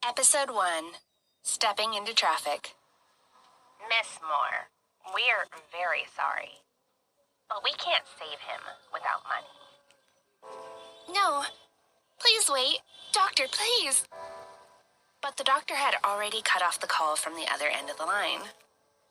Episode 1, Stepping into Traffic. Miss Moore, we're very sorry, but we can't save him without money. No, please wait. Doctor, please. But the doctor had already cut off the call from the other end of the line.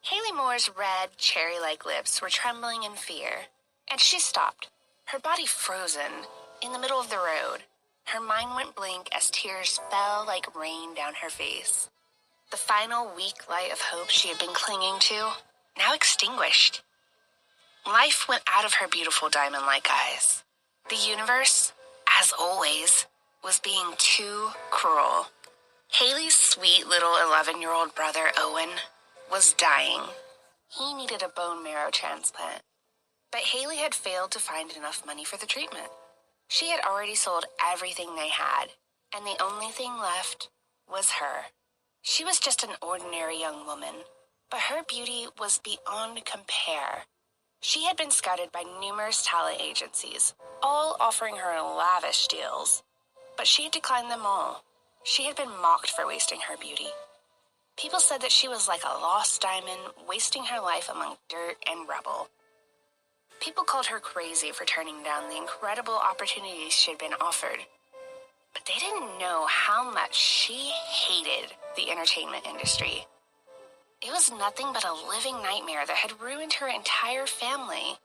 Haley Moore's red, cherry-like lips were trembling in fear, and she stopped, her body frozen, in the middle of the road. Her mind went blank as tears fell like rain down her face. The final weak light of hope she had been clinging to, now extinguished. Life went out of her beautiful diamond-like eyes. The universe, as always, was being too cruel. Haley's sweet little 11-year-old brother, Owen, was dying. He needed a bone marrow transplant. But Haley had failed to find enough money for the treatment. She had already sold everything they had, and the only thing left was her. She was just an ordinary young woman, but her beauty was beyond compare. She had been scouted by numerous talent agencies, all offering her lavish deals, but she had declined them all. She had been mocked for wasting her beauty. People said that she was like a lost diamond, wasting her life among dirt and rubble. People called her crazy for turning down the incredible opportunities she had been offered. But they didn't know how much she hated the entertainment industry. It was nothing but a living nightmare that had ruined her entire family.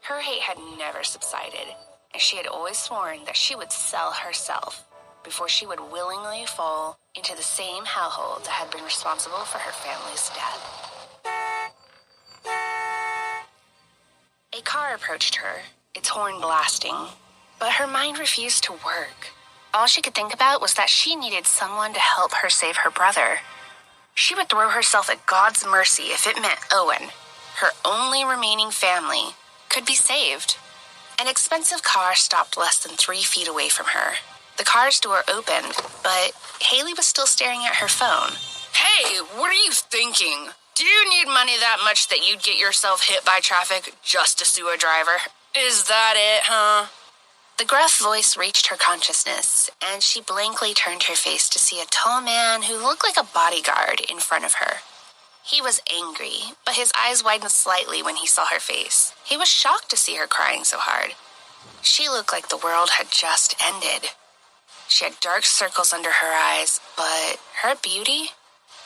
Her hate had never subsided, and she had always sworn that she would sell herself before she would willingly fall into the same hellhole that had been responsible for her family's death. A car approached her, its horn blasting, but her mind refused to work. All she could think about was that she needed someone to help her save her brother. She would throw herself at God's mercy if it meant Owen, her only remaining family, could be saved. An expensive car stopped less than 3 feet away from her. The car's door opened, but Haley was still staring at her phone. Hey, what are you thinking? Do you need money that much that you'd get yourself hit by traffic just to sue a driver? Is that it, huh? The gruff voice reached her consciousness, and she blankly turned her face to see a tall man who looked like a bodyguard in front of her. He was angry, but his eyes widened slightly when he saw her face. He was shocked to see her crying so hard. She looked like the world had just ended. She had dark circles under her eyes, but her beauty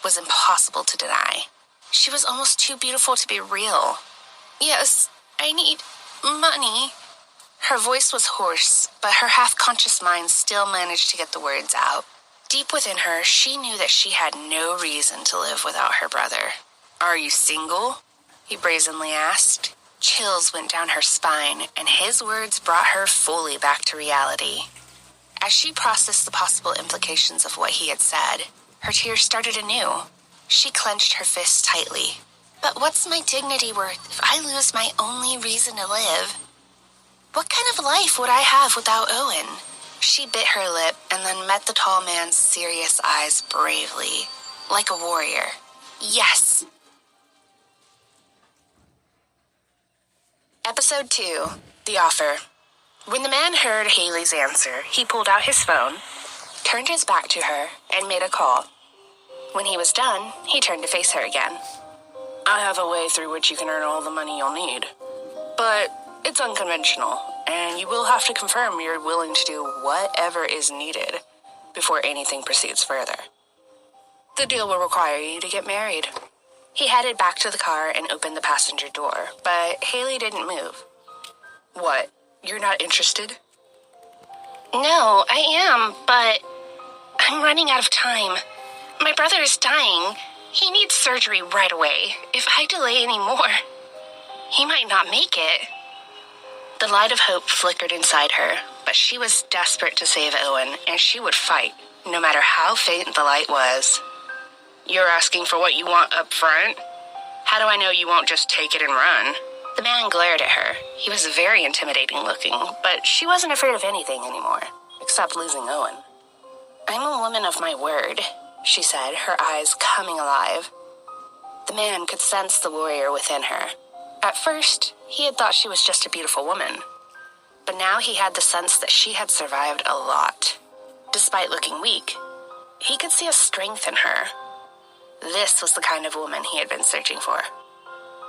was impossible to deny. She was almost too beautiful to be real. Yes, I need money. Her voice was hoarse, but her half-conscious mind still managed to get the words out. Deep within her, she knew that she had no reason to live without her brother. Are you single? He brazenly asked. Chills went down her spine, and his words brought her fully back to reality. As she processed the possible implications of what he had said, her tears started anew. She clenched her fists tightly. But what's my dignity worth if I lose my only reason to live? What kind of life would I have without Owen? She bit her lip and then met the tall man's serious eyes bravely, like a warrior. Yes. Episode 2, The Offer. When the man heard Haley's answer, he pulled out his phone, turned his back to her, and made a call. When he was done, he turned to face her again. I have a way through which you can earn all the money you'll need. But it's unconventional, and you will have to confirm you're willing to do whatever is needed before anything proceeds further. The deal will require you to get married. He headed back to the car and opened the passenger door, but Haley didn't move. What? You're not interested? No, I am, but I'm running out of time. My brother is dying. He needs surgery right away. If I delay any more, he might not make it. The light of hope flickered inside her, but she was desperate to save Owen, and she would fight, no matter how faint the light was. You're asking for what you want up front? How do I know you won't just take it and run? The man glared at her. He was very intimidating looking, but she wasn't afraid of anything anymore, except losing Owen. I'm a woman of my word, she said, her eyes coming alive. The man could sense the warrior within her. At first, he had thought she was just a beautiful woman, but now he had the sense that she had survived a lot. Despite looking weak, He could see a strength in her. This was the kind of woman he had been searching for.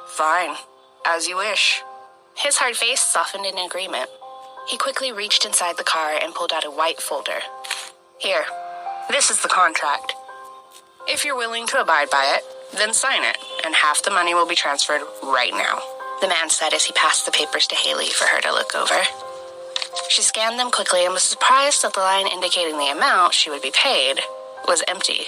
Fine. As you wish. His hard face softened in agreement. He quickly reached inside the car and pulled out a white folder. Here, this is the contract. If you're willing to abide by it, then sign it, and half the money will be transferred right now, the man said as he passed the papers to Haley for her to look over. She scanned them quickly and was surprised that the line indicating the amount she would be paid was empty.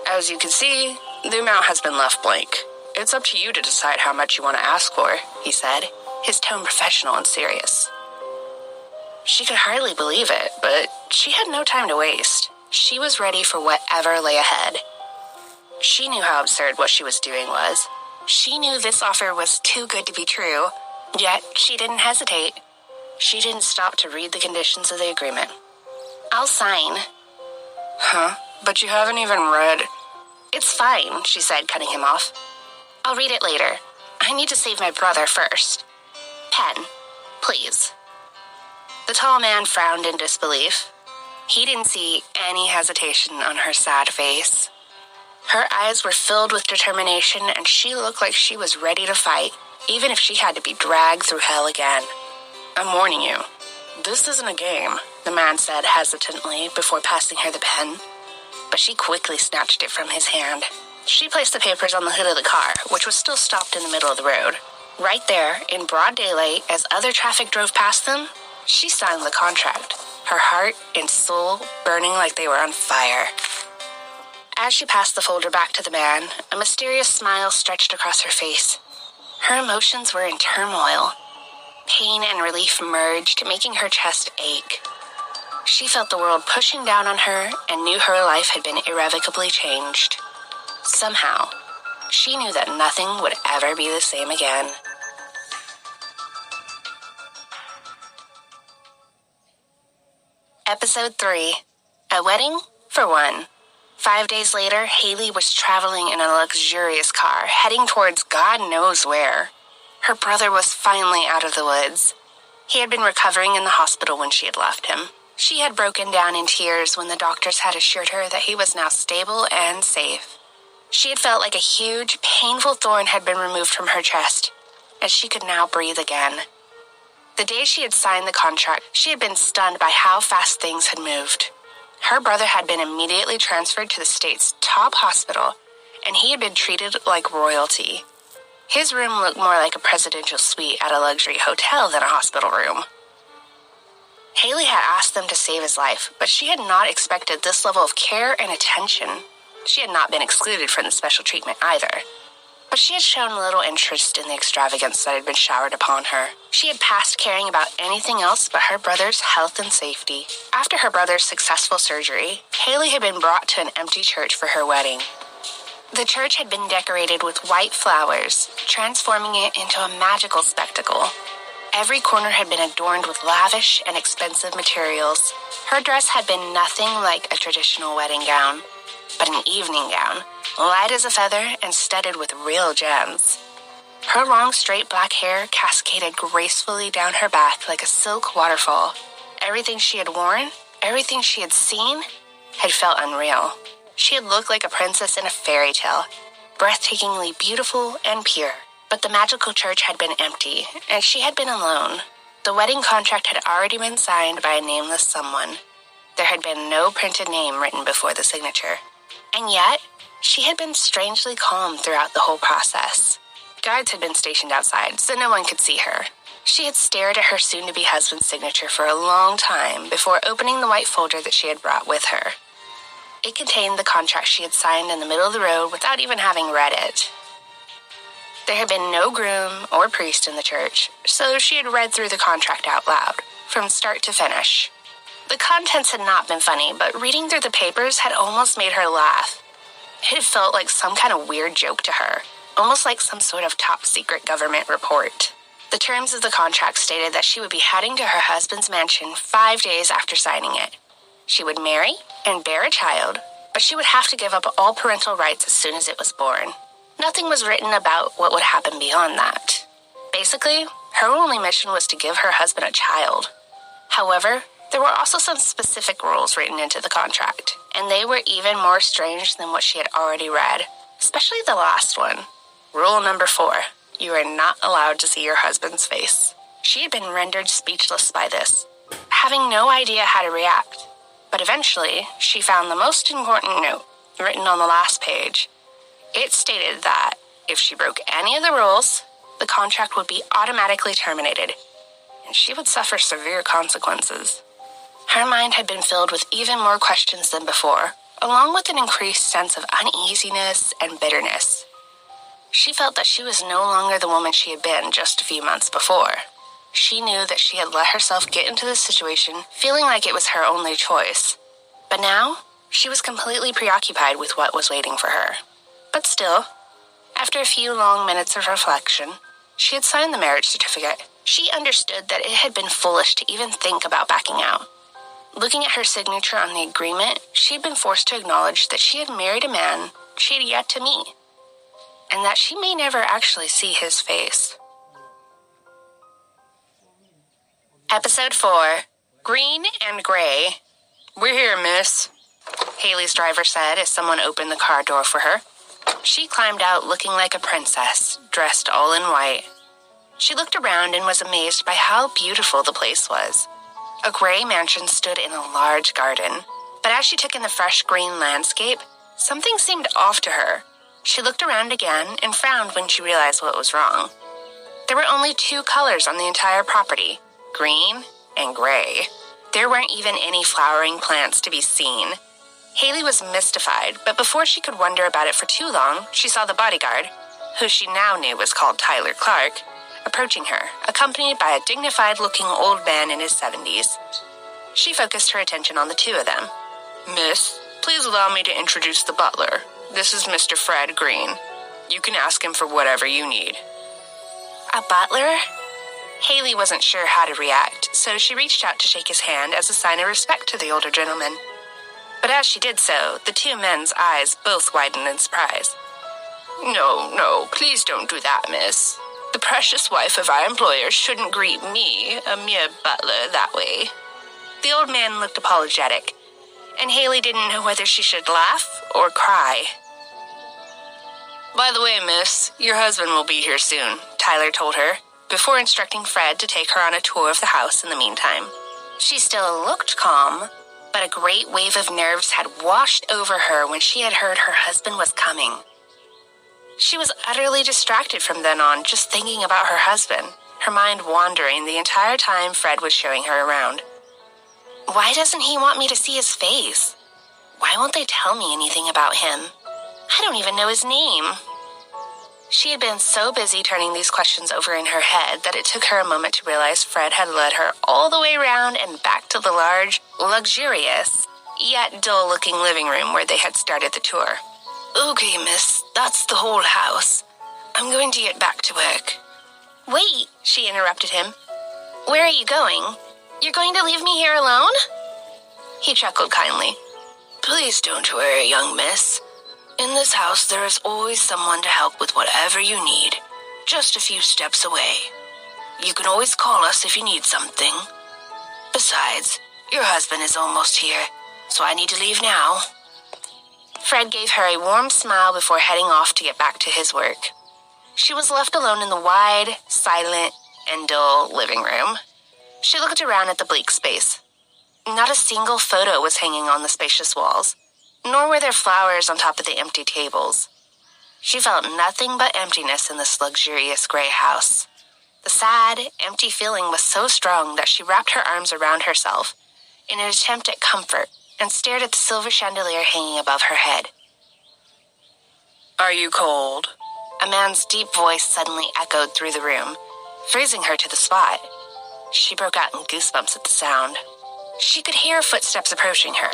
As you can see, the amount has been left blank. It's up to you to decide how much you want to ask for, he said, his tone professional and serious. She could hardly believe it, but she had no time to waste. She was ready for whatever lay ahead. She knew how absurd what she was doing was. She knew this offer was too good to be true, yet she didn't hesitate. She didn't stop to read the conditions of the agreement. I'll sign. Huh? But you haven't even read... It's fine, she said, cutting him off. I'll read it later. I need to save my brother first. Pen, please. The tall man frowned in disbelief. He didn't see any hesitation on her sad face. Her eyes were filled with determination, and she looked like she was ready to fight, even if she had to be dragged through hell again. I'm warning you. This isn't a game, the man said hesitantly before passing her the pen. But she quickly snatched it from his hand. She placed the papers on the hood of the car, which was still stopped in the middle of the road. Right there, in broad daylight, as other traffic drove past them, she signed the contract, her heart and soul burning like they were on fire. As she passed the folder back to the man, a mysterious smile stretched across her face. Her emotions were in turmoil. Pain and relief merged, making her chest ache. She felt the world pushing down on her and knew her life had been irrevocably changed. Somehow, she knew that nothing would ever be the same again. Episode 3. A Wedding for One. 5 days later, Haley was traveling in a luxurious car, heading towards God knows where. Her brother was finally out of the woods. He had been recovering in the hospital when she had left him. She had broken down in tears when the doctors had assured her that he was now stable and safe. She had felt like a huge, painful thorn had been removed from her chest, and she could now breathe again. The day she had signed the contract, she had been stunned by how fast things had moved. Her brother had been immediately transferred to the state's top hospital, and he had been treated like royalty. His room looked more like a presidential suite at a luxury hotel than a hospital room. Haley had asked them to save his life, but she had not expected this level of care and attention. She had not been excluded from the special treatment either. But she had shown little interest in the extravagance that had been showered upon her. She had passed caring about anything else but her brother's health and safety. After her brother's successful surgery, Haley had been brought to an empty church for her wedding. The church had been decorated with white flowers, transforming it into a magical spectacle. Every corner had been adorned with lavish and expensive materials. Her dress had been nothing like a traditional wedding gown, but an evening gown, light as a feather and studded with real gems. Her long, straight black hair cascaded gracefully down her back like a silk waterfall. Everything she had worn, everything she had seen, had felt unreal. She had looked like a princess in a fairy tale, breathtakingly beautiful and pure. But the magical church had been empty, and she had been alone. The wedding contract had already been signed by a nameless someone. There had been no printed name written before the signature. And yet, she had been strangely calm throughout the whole process. Guards had been stationed outside, so no one could see her. She had stared at her soon-to-be husband's signature for a long time before opening the white folder that she had brought with her. It contained the contract she had signed in the middle of the road without even having read it. There had been no groom or priest in the church, so she had read through the contract out loud, from start to finish. The contents had not been funny, but reading through the papers had almost made her laugh. It felt like some kind of weird joke to her, almost like some sort of top-secret government report. The terms of the contract stated that she would be heading to her husband's mansion 5 days after signing it. She would marry and bear a child, but she would have to give up all parental rights as soon as it was born. Nothing was written about what would happen beyond that. Basically, her only mission was to give her husband a child. However, There were also some specific rules written into the contract, and they were even more strange than what she had already read, especially the last one. Rule number 4, you are not allowed to see your husband's face. She had been rendered speechless by this, having no idea how to react. But eventually, she found the most important note, written on the last page. It stated that if she broke any of the rules, the contract would be automatically terminated, and she would suffer severe consequences. Her mind had been filled with even more questions than before, along with an increased sense of uneasiness and bitterness. She felt that she was no longer the woman she had been just a few months before. She knew that she had let herself get into this situation, feeling like it was her only choice. But now, she was completely preoccupied with what was waiting for her. But still, after a few long minutes of reflection, she had signed the marriage certificate. She understood that it had been foolish to even think about backing out. Looking at her signature on the agreement, she had been forced to acknowledge that she had married a man she had yet to meet, and that she may never actually see his face. Episode 4, Green and Gray. We're here, miss, Haley's driver said as someone opened the car door for her. She climbed out looking like a princess, dressed all in white. She looked around and was amazed by how beautiful the place was. A gray mansion stood in a large garden, but as she took in the fresh green landscape, something seemed off to her. She looked around again and frowned when she realized what was wrong. There were only 2 colors on the entire property, green and gray. There weren't even any flowering plants to be seen. Haley was mystified, but before she could wonder about it for too long, she saw the bodyguard, who she now knew was called Tyler Clark, approaching her, accompanied by a dignified-looking old man in his 70s. She focused her attention on the 2 of them. Miss, please allow me to introduce the butler. This is Mr. Fred Green. You can ask him for whatever you need. A butler? Haley wasn't sure how to react, so she reached out to shake his hand as a sign of respect to the older gentleman. But as she did so, the 2 men's eyes both widened in surprise. No, please don't do that, miss. The precious wife of our employer shouldn't greet me, a mere butler, that way. The old man looked apologetic, and Haley didn't know whether she should laugh or cry. By the way, miss, your husband will be here soon, Tyler told her, before instructing Fred to take her on a tour of the house in the meantime. She still looked calm, but a great wave of nerves had washed over her when she had heard her husband was coming. She was utterly distracted from then on, just thinking about her husband, her mind wandering the entire time Fred was showing her around. Why doesn't he want me to see his face? Why won't they tell me anything about him? I don't even know his name. She had been so busy turning these questions over in her head that it took her a moment to realize Fred had led her all the way around and back to the large, luxurious, yet dull-looking living room where they had started the tour. Okay, miss, that's the whole house. I'm going to get back to work. Wait, she interrupted him. Where are you going? You're going to leave me here alone? He chuckled kindly. Please don't worry, young miss. In this house, there is always someone to help with whatever you need, just a few steps away. You can always call us if you need something. Besides, your husband is almost here, so I need to leave now. Fred gave her a warm smile before heading off to get back to his work. She was left alone in the wide, silent, and dull living room. She looked around at the bleak space. Not a single photo was hanging on the spacious walls, nor were there flowers on top of the empty tables. She felt nothing but emptiness in this luxurious gray house. The sad, empty feeling was so strong that she wrapped her arms around herself in an attempt at comfort and stared at the silver chandelier hanging above her head. Are you cold? A man's deep voice suddenly echoed through the room, freezing her to the spot. She broke out in goosebumps at the sound. She could hear footsteps approaching her,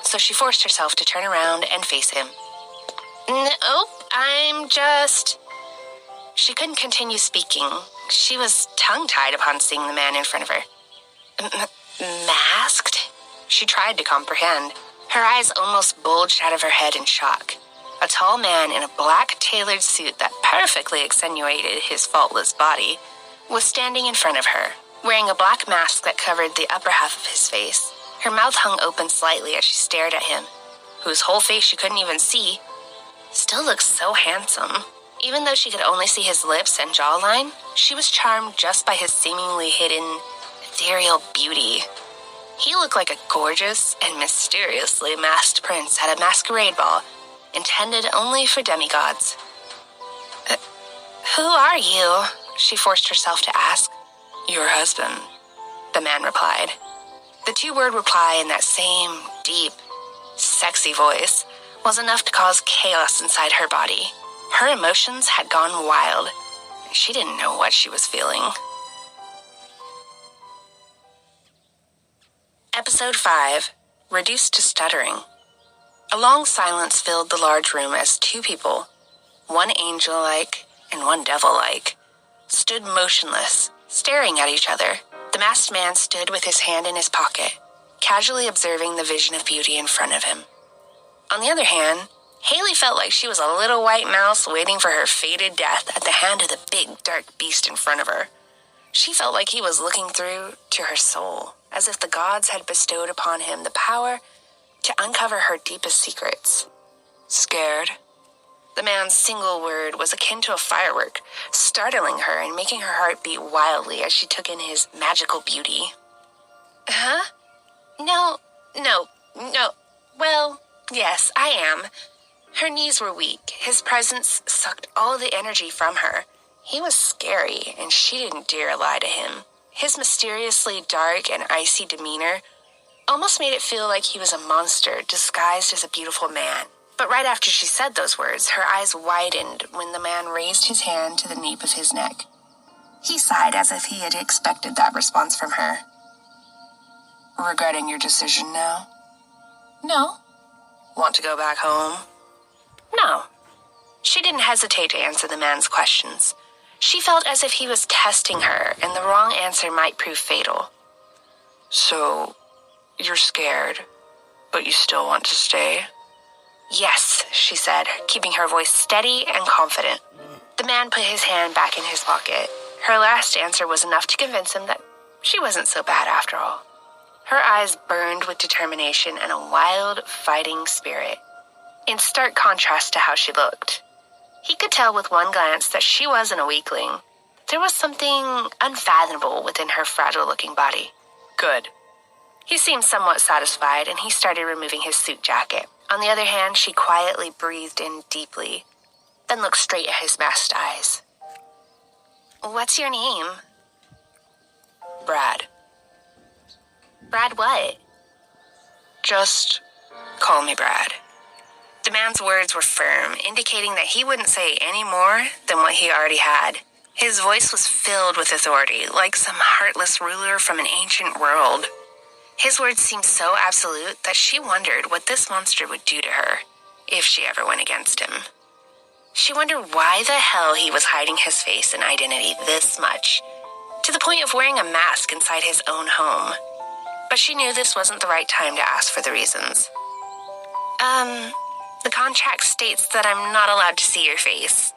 so she forced herself to turn around and face him. She couldn't continue speaking. She was tongue-tied upon seeing the man in front of her. Masked? She tried to comprehend. Her eyes almost bulged out of her head in shock. A tall man in a black tailored suit that perfectly accentuated his faultless body was standing in front of her, wearing a black mask that covered the upper half of his face. Her mouth hung open slightly as she stared at him, whose whole face she couldn't even see. Still looked so handsome. Even though she could only see his lips and jawline, she was charmed just by his seemingly hidden, ethereal beauty. He looked like a gorgeous and mysteriously masked prince at a masquerade ball, intended only for demigods. Who are you? She forced herself to ask. Your husband, the man replied. The two-word reply in that same deep, sexy voice was enough to cause chaos inside her body. Her emotions had gone wild, and she didn't know what she was feeling. Episode 5, Reduced to Stuttering. A long silence filled the large room as two people, one angel-like and one devil-like, stood motionless, staring at each other. The masked man stood with his hand in his pocket, casually observing the vision of beauty in front of him. On the other hand, Haley felt like she was a little white mouse waiting for her fated death at the hand of the big, dark beast in front of her. She felt like he was looking through to her soul, as if the gods had bestowed upon him the power to uncover her deepest secrets. Scared? The man's single word was akin to a firework, startling her and making her heart beat wildly as she took in his magical beauty. Huh? No. Well, yes, I am. Her knees were weak. His presence sucked all the energy from her. He was scary, and she didn't dare lie to him. His mysteriously dark and icy demeanor almost made it feel like he was a monster disguised as a beautiful man. But right after she said those words, her eyes widened when the man raised his hand to the nape of his neck. He sighed as if he had expected that response from her. Regretting your decision now? No. Want to go back home? No. She didn't hesitate to answer the man's questions. She felt as if he was testing her, and the wrong answer might prove fatal. So, you're scared, but you still want to stay? Yes, she said, keeping her voice steady and confident. The man put his hand back in his pocket. Her last answer was enough to convince him that she wasn't so bad after all. Her eyes burned with determination and a wild, fighting spirit, in stark contrast to how she looked. He could tell with one glance that she wasn't a weakling. There was something unfathomable within her fragile-looking body. Good. He seemed somewhat satisfied, and he started removing his suit jacket. On the other hand, she quietly breathed in deeply, then looked straight at his masked eyes. What's your name? Brad. Brad what? Just call me Brad. The man's words were firm, indicating that he wouldn't say any more than what he already had. His voice was filled with authority, like some heartless ruler from an ancient world. His words seemed so absolute that she wondered what this monster would do to her, if she ever went against him. She wondered why the hell he was hiding his face and identity this much, to the point of wearing a mask inside his own home. But she knew this wasn't the right time to ask for the reasons. The contract states that I'm not allowed to see your face.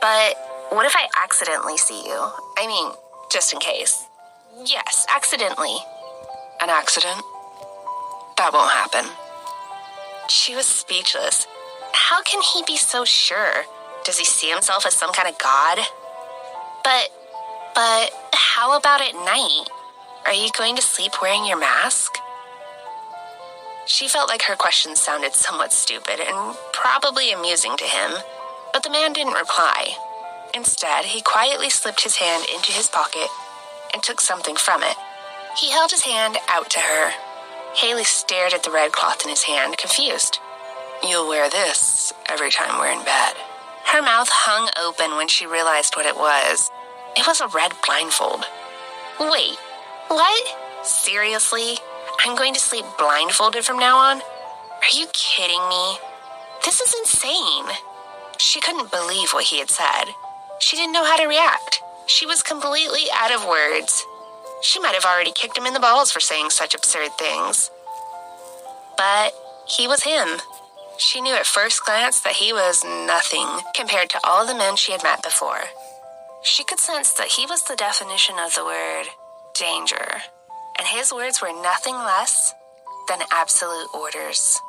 But what if I accidentally see you? I mean, just in case. Yes, accidentally. An accident? That won't happen. She was speechless. How can he be so sure? Does he see himself as some kind of god? But how about at night? Are you going to sleep wearing your mask? She felt like her questions sounded somewhat stupid and probably amusing to him, but the man didn't reply. Instead, he quietly slipped his hand into his pocket and took something from it. He held his hand out to her. Haley stared at the red cloth in his hand, confused. You'll wear this every time we're in bed. Her mouth hung open when she realized what it was. It was a red blindfold. Wait, what? Seriously? I'm going to sleep blindfolded from now on? Are you kidding me? This is insane. She couldn't believe what he had said. She didn't know how to react. She was completely out of words. She might have already kicked him in the balls for saying such absurd things. But he was him. She knew at first glance that he was nothing compared to all the men she had met before. She could sense that he was the definition of the word danger, and his words were nothing less than absolute orders.